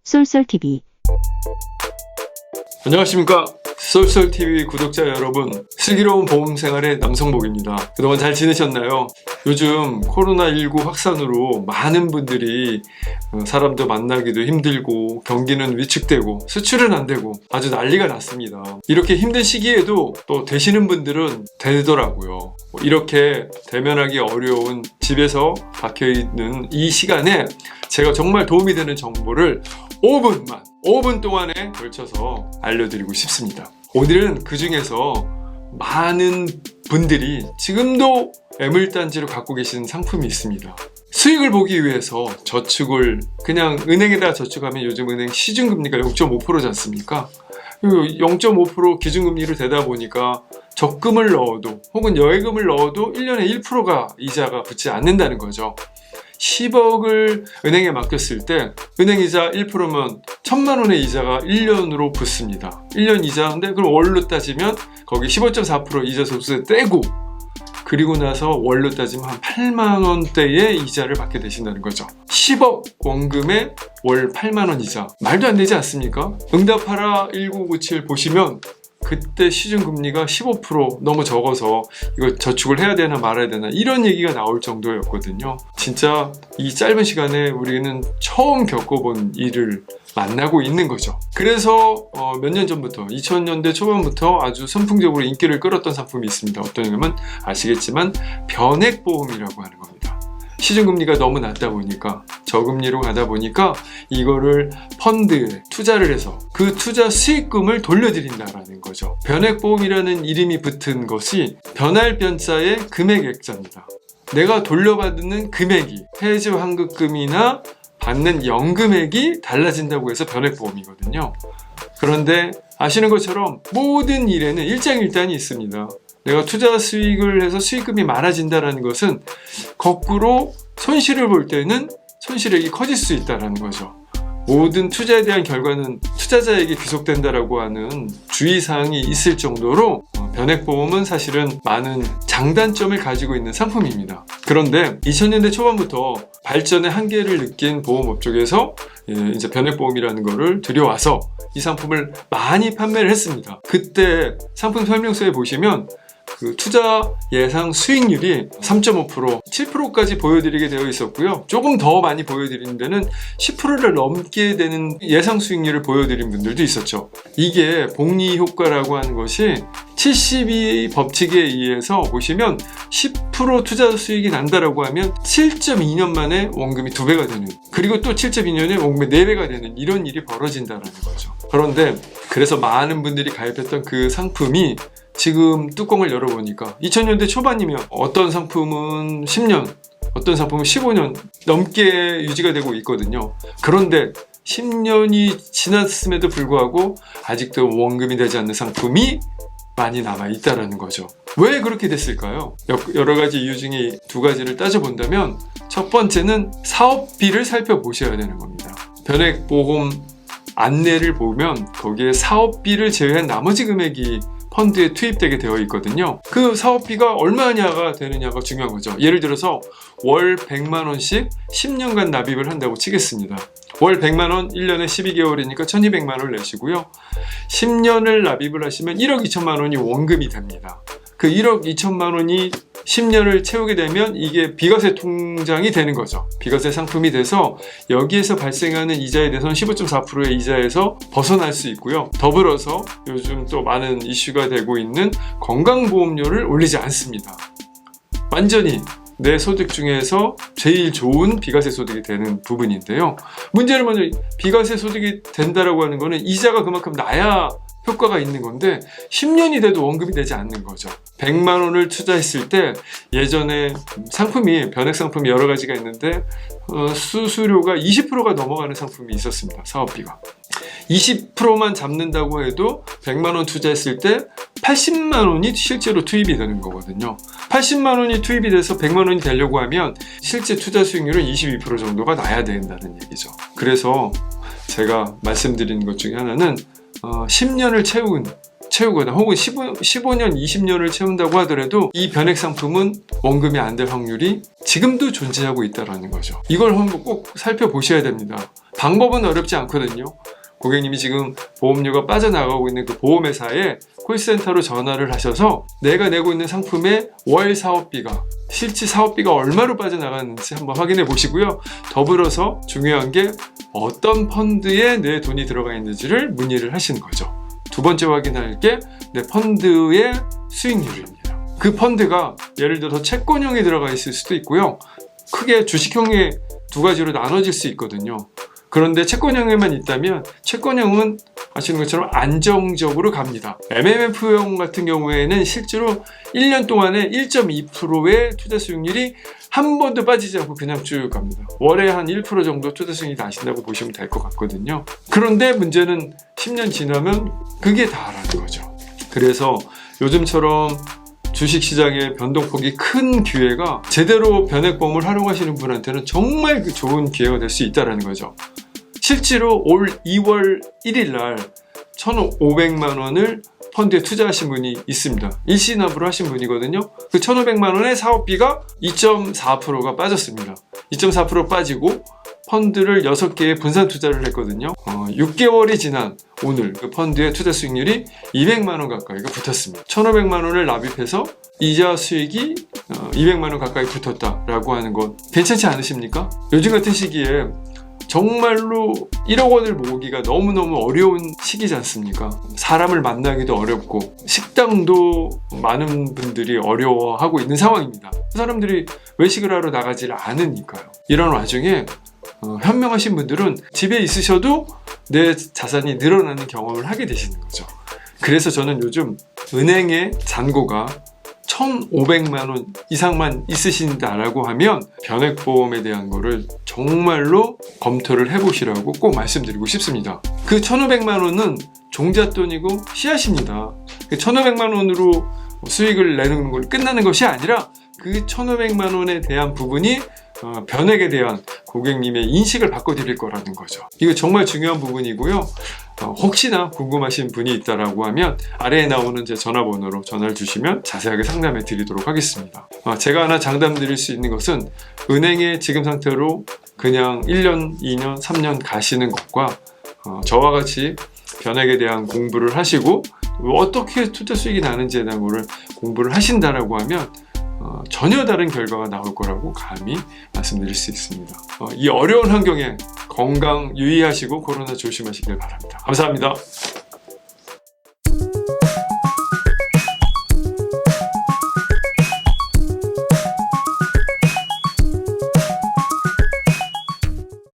쏠쏠TV. 안녕하십니까, 쏠쏠TV 구독자 여러분. 슬기로운 보험 생활의 남성복입니다. 그동안 잘 지내셨나요? 요즘 코로나19 확산으로 많은 분들이 사람도 만나기도 힘들고 경기는 위축되고 수출은 안 되고 아주 난리가 났습니다. 이렇게 힘든 시기에도 또 되시는 분들은 되더라고요. 이렇게 대면하기 어려운 집에서 박혀있는 이 시간에 제가 정말 도움이 되는 정보를 5분 동안에 걸쳐서 알려드리고 싶습니다. 오늘은 그 중에서 많은 분들이 지금도 애물단지로 갖고 계신 상품이 있습니다. 수익을 보기 위해서 저축을 그냥 은행에다 저축하면 요즘 은행 시중금리가 0.5%지 않습니까? 0.5% 기준금리로 되다 보니까 적금을 넣어도 혹은 여예금을 넣어도 1년에 1%가 이자가 붙지 않는다는 거죠. 10억을 은행에 맡겼을 때 은행이자 1%면 1000만 원의 이자가 1년으로 붙습니다. 1년 이자인데 그럼 월로 따지면 거기 15.4% 이자 소득세 떼고 그리고 나서 월로 따지면 한 8만 원대의 이자를 받게 되신다는 거죠. 10억 원금에 월 8만 원 이자. 말도 안 되지 않습니까? 응답하라 1997 보시면 그때 시중금리가 15% 너무 적어서 이거 저축을 해야 되나 말아야 되나 이런 얘기가 나올 정도였거든요. 진짜 이 짧은 시간에 우리는 처음 겪어본 일을 만나고 있는 거죠. 그래서 몇 년 전부터 2000년대 초반부터 아주 선풍적으로 인기를 끌었던 상품이 있습니다. 어떤 거냐면 아시겠지만 변액보험이라고 하는 겁니다. 시중금리가 너무 낮다 보니까 저금리로 가다 보니까 이거를 펀드에 투자를 해서 그 투자 수익금을 돌려드린다라는 거죠. 변액보험이라는 이름이 붙은 것이 변할 변자의 금액 액자입니다. 내가 돌려받는 금액이 해지 환급금이나 받는 연금액이 달라진다고 해서 변액보험이거든요. 그런데 아시는 것처럼 모든 일에는 일장일단이 있습니다. 내가 투자 수익을 해서 수익금이 많아진다는 것은 거꾸로 손실을 볼 때는 손실액이 커질 수 있다는 거죠. 모든 투자에 대한 결과는 투자자에게 귀속된다라고 하는 주의사항이 있을 정도로 변액보험은 사실은 많은 장단점을 가지고 있는 상품입니다. 그런데 2000년대 초반부터 발전의 한계를 느낀 보험업 쪽에서 이제 변액보험이라는 거를 들여와서 이 상품을 많이 판매를 했습니다. 그때 상품 설명서에 보시면 그 투자 예상 수익률이 3.5%, 7%까지 보여드리게 되어 있었고요. 조금 더 많이 보여드리는 데는 10%를 넘게 되는 예상 수익률을 보여드린 분들도 있었죠. 이게 복리 효과라고 하는 것이 72 법칙에 의해서 보시면 10% 투자 수익이 난다라고 하면 7.2년 만에 원금이 2배가 되는, 그리고 또 7.2년에 원금이 4배가 되는 이런 일이 벌어진다는 거죠. 그런데 그래서 많은 분들이 가입했던 그 상품이 지금 뚜껑을 열어보니까 2000년대 초반이면 어떤 상품은 10년, 어떤 상품은 15년 넘게 유지가 되고 있거든요. 그런데 10년이 지났음에도 불구하고 아직도 원금이 되지 않는 상품이 많이 남아있다는 거죠. 왜 그렇게 됐을까요? 여러 가지 이유 중에 2가지를 따져본다면 첫 번째는 사업비를 살펴보셔야 되는 겁니다. 변액보험 안내를 보면 거기에 사업비를 제외한 나머지 금액이 펀드에 투입되게 되어 있거든요. 그 사업비가 얼마냐가 되느냐가 중요한 거죠. 예를 들어서 월 100만 원씩 10년간 납입을 한다고 치겠습니다. 월 100만 원, 1년에 12개월이니까 1200만 원을 내시고요. 10년을 납입을 하시면 1억 2천만 원이 원금이 됩니다. 그 1억 2천만 원이 10년을 채우게 되면 이게 비과세 통장이 되는 거죠. 비과세 상품이 돼서 여기에서 발생하는 이자에 대해서는 15.4%의 이자에서 벗어날 수 있고요. 더불어서 요즘 또 많은 이슈가 되고 있는 건강보험료를 올리지 않습니다. 완전히 내 소득 중에서 제일 좋은 비과세 소득이 되는 부분인데요. 문제는 먼저 비과세 소득이 된다라고 하는 거는 이자가 그만큼 나야 효과가 있는 건데 10년이 돼도 원금이 되지 않는 거죠. 100만 원을 투자했을 때 예전에 상품이 변액 상품이 여러 가지가 있는데 수수료가 20%가 넘어가는 상품이 있었습니다. 사업비가 20%만 잡는다고 해도 100만 원 투자했을 때 80만 원이 실제로 투입이 되는 거거든요. 80만 원이 투입이 돼서 100만 원이 되려고 하면 실제 투자 수익률은 22% 정도가 나야 된다는 얘기죠. 그래서 제가 말씀드리는 것 중에 하나는 10년을 채우거나 혹은 15년, 20년을 채운다고 하더라도 이 변액 상품은 원금이 안 될 확률이 지금도 존재하고 있다는 거죠. 이걸 한번 꼭 살펴보셔야 됩니다. 방법은 어렵지 않거든요. 고객님이 지금 보험료가 빠져나가고 있는 그 보험회사에 콜센터로 전화를 하셔서 내가 내고 있는 상품의 월 사업비가 실제 사업비가 얼마로 빠져나가는지 한번 확인해 보시고요. 더불어서 중요한 게 어떤 펀드에 내 돈이 들어가 있는지를 문의를 하시는 거죠. 두 번째 확인할 게 내 펀드의 수익률입니다. 그 펀드가 예를 들어서 채권형에 들어가 있을 수도 있고요. 크게 주식형의 두 가지로 나눠질 수 있거든요. 그런데 채권형에만 있다면 채권형은 아시는 것처럼 안정적으로 갑니다. MMF형 같은 경우에는 실제로 1년 동안에 1.2%의 투자 수익률이 한 번도 빠지지 않고 그냥 쭉 갑니다. 월에 한 1% 정도 투자 수익이 나신다고 보시면 될 것 같거든요. 그런데 문제는 10년 지나면 그게 다라는 거죠. 그래서 요즘처럼 주식시장의 변동폭이 큰 기회가 제대로 변액보험을 활용하시는 분한테는 정말 좋은 기회가 될 수 있다는 거죠. 실제로 올 2월 1일 날 1,500만 원을 펀드에 투자하신 분이 있습니다. 일시납으로 하신 분이거든요. 그 1,500만 원의 사업비가 2.4%가 빠졌습니다. 2.4% 빠지고 펀드를 6개에 분산 투자를 했거든요. 6개월이 지난 오늘 그 펀드의 투자 수익률이 200만 원 가까이가 붙었습니다. 1,500만 원을 납입해서 이자 수익이 200만 원 가까이 붙었다라고 하는 건 괜찮지 않으십니까? 요즘 같은 시기에 정말로 1억 원을 모으기가 너무너무 어려운 시기지 않습니까? 사람을 만나기도 어렵고 식당도 많은 분들이 어려워하고 있는 상황입니다. 사람들이 외식을 하러 나가질 않으니까요. 이런 와중에 현명하신 분들은 집에 있으셔도 내 자산이 늘어나는 경험을 하게 되시는 거죠. 그래서 저는 요즘 은행의 잔고가 1,500만 원 이상만 있으신다라고 하면 변액보험에 대한 거를 정말로 검토를 해보시라고 꼭 말씀드리고 싶습니다. 그 1,500만 원은 종잣돈이고 씨앗입니다. 그 1,500만 원으로 수익을 내는 걸 끝나는 것이 아니라 그 1,500만 원에 대한 부분이 변액에 대한 고객님의 인식을 바꿔드릴 거라는 거죠. 이거 정말 중요한 부분이고요. 혹시나 궁금하신 분이 있다라고 하면 아래에 나오는 제 전화번호로 전화를 주시면 자세하게 상담해 드리도록 하겠습니다. 제가 하나 장담 드릴 수 있는 것은 은행의 지금 상태로 그냥 1년, 2년, 3년 가시는 것과 저와 같이 변액에 대한 공부를 하시고 어떻게 투자 수익이 나는지에 대한 거를 공부를 하신다라고 하면 전혀 다른 결과가 나올 거라고 감히 말씀드릴 수 있습니다. 이 어려운 환경에 건강 유의하시고 코로나 조심하시길 바랍니다. 감사합니다.